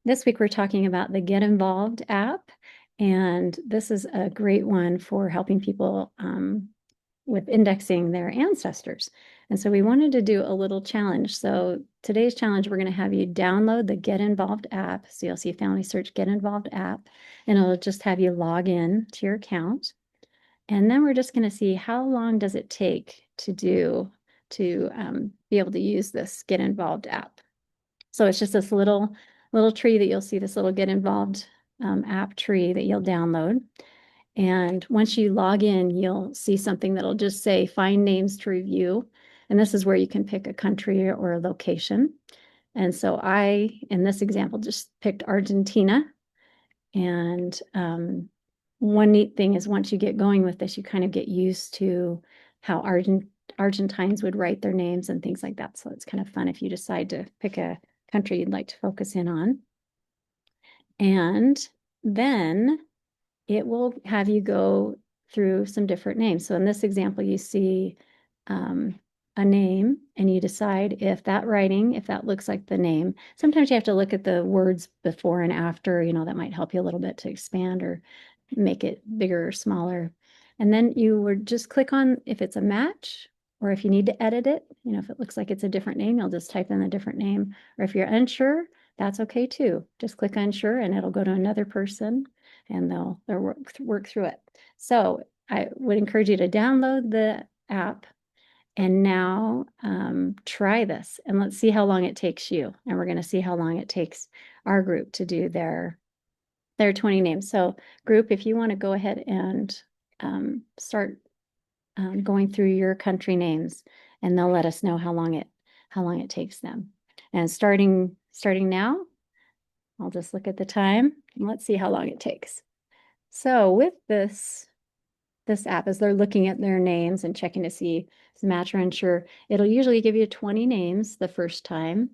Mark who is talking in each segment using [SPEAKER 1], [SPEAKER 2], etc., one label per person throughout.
[SPEAKER 1] This week we're talking about the Get Involved app, and this is a great one for helping people with indexing their ancestors. And so we wanted to do a little challenge. So today's challenge, we're going to have you download the Get Involved app. So you'll see Family Search Get Involved app, and it'll just have you log in to your account. And then we're just going to see how long does it take to be able to use this Get Involved app. So it's just this little tree that you'll see, this little Get Involved app tree that you'll download. And once you log in, you'll see something that'll just say find names to review. And this is where you can pick a country or a location. And so I, in this example, just picked Argentina. And one neat thing is once you get going with this, you kind of get used to how Argentines would write their names and things like that. So it's kind of fun if you decide to pick a country you'd like to focus in on. And then it will have you go through some different names. So in this example, you see a name and you decide if that writing, if that looks like the name. Sometimes you have to look at the words before and after, that might help you a little bit to expand or make it bigger or smaller. And then you would just click on if it's a match or if you need to edit it, if it looks like it's a different name, you'll just type in a different name. Or if you're unsure, that's okay too. Just click unsure and it'll go to another person and they'll work through it. So I would encourage you to download the app and now try this and let's see how long it takes you. And we're going to see how long it takes our group to do their 20 names. So group, if you want to go ahead and start going through your country names and they'll let us know how long it takes them. And starting now, I'll just look at the time and let's see how long it takes. So with this app, as they're looking at their names and checking to see if it's match or unsure, it'll usually give you 20 names the first time.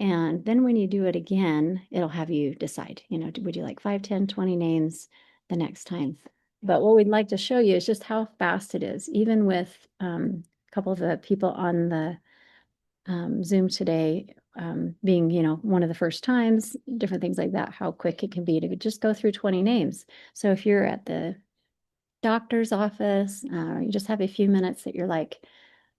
[SPEAKER 1] And then when you do it again, it'll have you decide, would you like 5, 10, 20 names the next time? But what we'd like to show you is just how fast it is, even with a couple of the people on the Zoom today being, one of the first times, different things like that, how quick it can be to just go through 20 names. So if you're at the doctor's office, you just have a few minutes that you're like,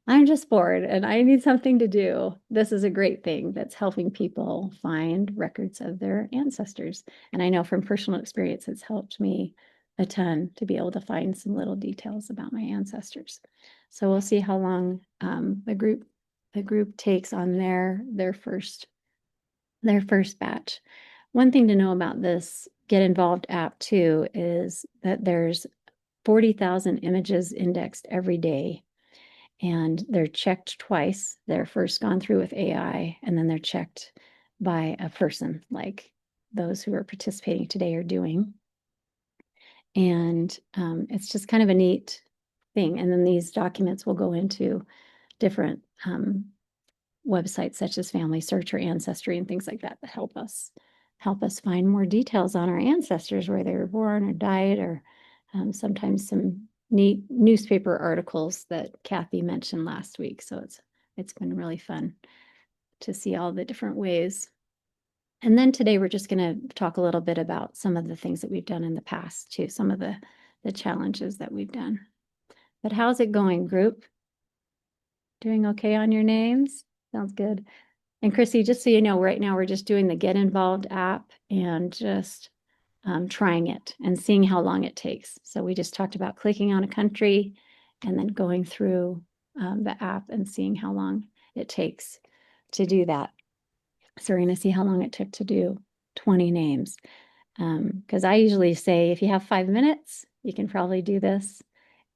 [SPEAKER 1] I'm just bored and I need something to do. This is a great thing that's helping people find records of their ancestors. And I know from personal experience, it's helped me a ton to be able to find some little details about my ancestors. So we'll see how long the group takes on their first batch. One thing to know about this Get Involved app too is that there's 40,000 images indexed every day. And they're checked twice. They're first gone through with AI, and then they're checked by a person like those who are participating today are doing. And it's just kind of a neat thing. And then these documents will go into different websites such as Family Search or Ancestry and things like that help us find more details on our ancestors, where they were born or died, or sometimes some neat newspaper articles that Kathy mentioned last week. So it's been really fun to see all the different ways. And then today we're just going to talk a little bit about some of the things that we've done in the past too, some of the challenges that we've done. But how's it going, group? Doing okay on your names? Sounds good. And Chrissy, just so you know, right now we're just doing the Get Involved app and just trying it and seeing how long it takes. So we just talked about clicking on a country and then going through the app and seeing how long it takes to do that. So we're going to see how long it took to do 20 names. Because I usually say if you have 5 minutes, you can probably do this.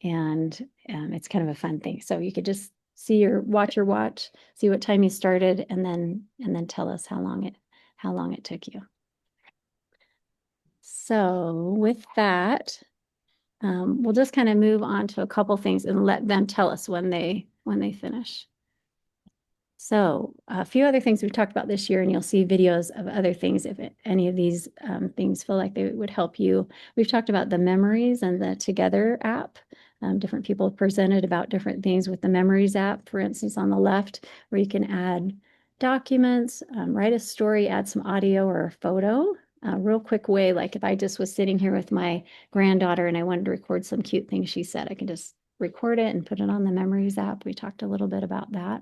[SPEAKER 1] And it's kind of a fun thing. So you could just see your watch, see what time you started, and then tell us how long it took you. So with that, we'll just kind of move on to a couple things and let them tell us when they finish. So a few other things we've talked about this year, and you'll see videos of other things if any of these things feel like they would help you. We've talked about the Memories and the Together app. Different people have presented about different things with the Memories app, for instance, on the left, where you can add documents, write a story, add some audio or a photo. A real quick way, like if I just was sitting here with my granddaughter and I wanted to record some cute things she said, I can just record it and put it on the Memories app. We talked a little bit about that.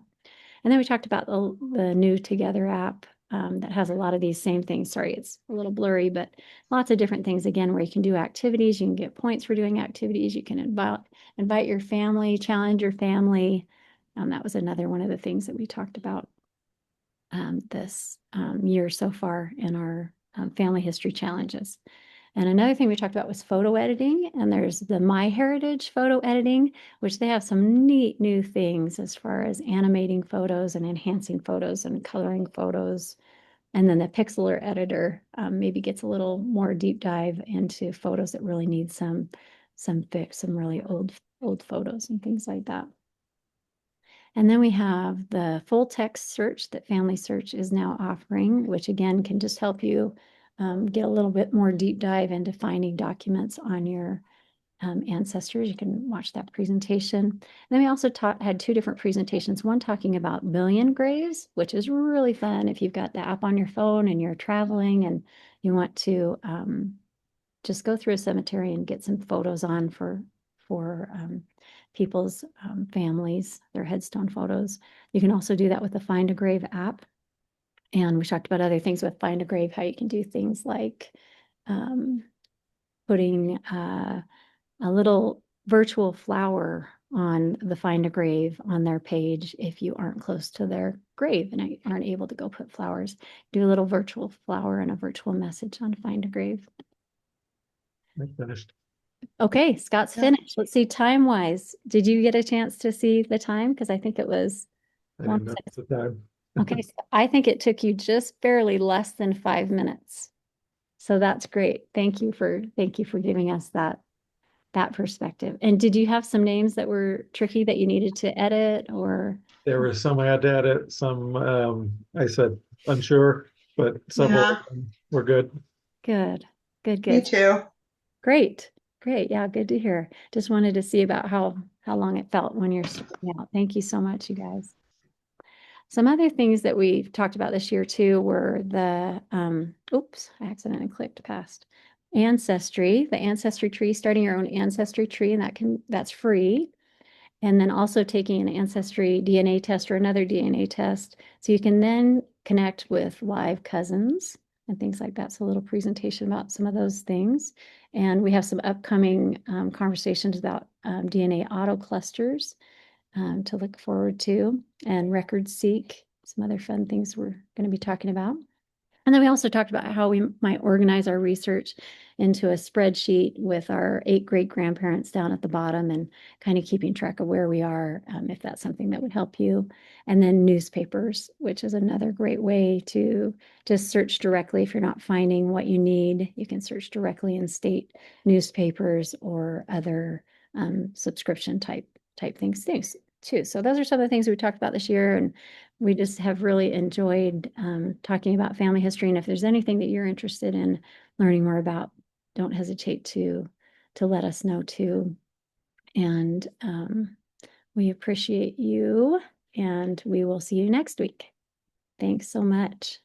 [SPEAKER 1] And then we talked about the new Together app that has a lot of these same things. Sorry, it's a little blurry, but lots of different things again where you can do activities. You can get points for doing activities. You can invite your family, challenge your family. That was another one of the things that we talked about this year so far in our family history challenges. And another thing we talked about was photo editing, and there's the MyHeritage photo editing, which they have some neat new things as far as animating photos and enhancing photos and coloring photos. And then the Pixlr editor maybe gets a little more deep dive into photos that really need some fix, some really old photos and things like that. And then we have the full text search that Family Search is now offering, which again can just help you get a little bit more deep dive into finding documents on your ancestors. You can watch that presentation. And then we also had two different presentations, one talking about billion graves, which is really fun if you've got the app on your phone and you're traveling and you want to just go through a cemetery and get some photos on for people's families, their headstone photos. You can also do that with the Find a Grave app. And we talked about other things with Find a Grave, how you can do things like putting a little virtual flower on the Find a Grave on their page if you aren't close to their grave and aren't able to go put flowers. Do a little virtual flower and a virtual message on Find a Grave.
[SPEAKER 2] I finished.
[SPEAKER 1] Okay, Scott's finished. Let's see time-wise. Did you get a chance to see the time? Because I think it was
[SPEAKER 2] I didn't know at the time.
[SPEAKER 1] okay, so I think it took you just barely less than 5 minutes. So that's great. Thank you for giving us that perspective. And did you have some names that were tricky that you needed to edit or?
[SPEAKER 2] There were some I had to edit, some I said unsure, but several
[SPEAKER 3] Yeah,
[SPEAKER 2] of them were good.
[SPEAKER 1] Good, good,
[SPEAKER 3] me
[SPEAKER 1] good.
[SPEAKER 3] too.
[SPEAKER 1] Great, great. Yeah, good to hear. Just wanted to see about how long it felt when you're starting out. Thank you so much, you guys. Some other things that we've talked about this year too were the, oops, I accidentally clicked past Ancestry, the ancestry tree, starting your own ancestry tree, and that's free. And then also taking an ancestry DNA test or another DNA test. So you can then connect with live cousins and things like that. So a little presentation about some of those things. And we have some upcoming conversations about DNA auto clusters to look forward to, and RecordSeek, some other fun things we're going to be talking about. And then we also talked about how we might organize our research into a spreadsheet with our 8 great grandparents down at the bottom and kind of keeping track of where we are, if that's something that would help you. And then newspapers, which is another great way to just search directly. If you're not finding what you need, you can search directly in state newspapers or other subscription type things too. So those are some of the things we talked about this year, and we just have really enjoyed talking about family history. And if there's anything that you're interested in learning more about, don't hesitate to let us know too. And we appreciate you, and we will see you next week. Thanks so much.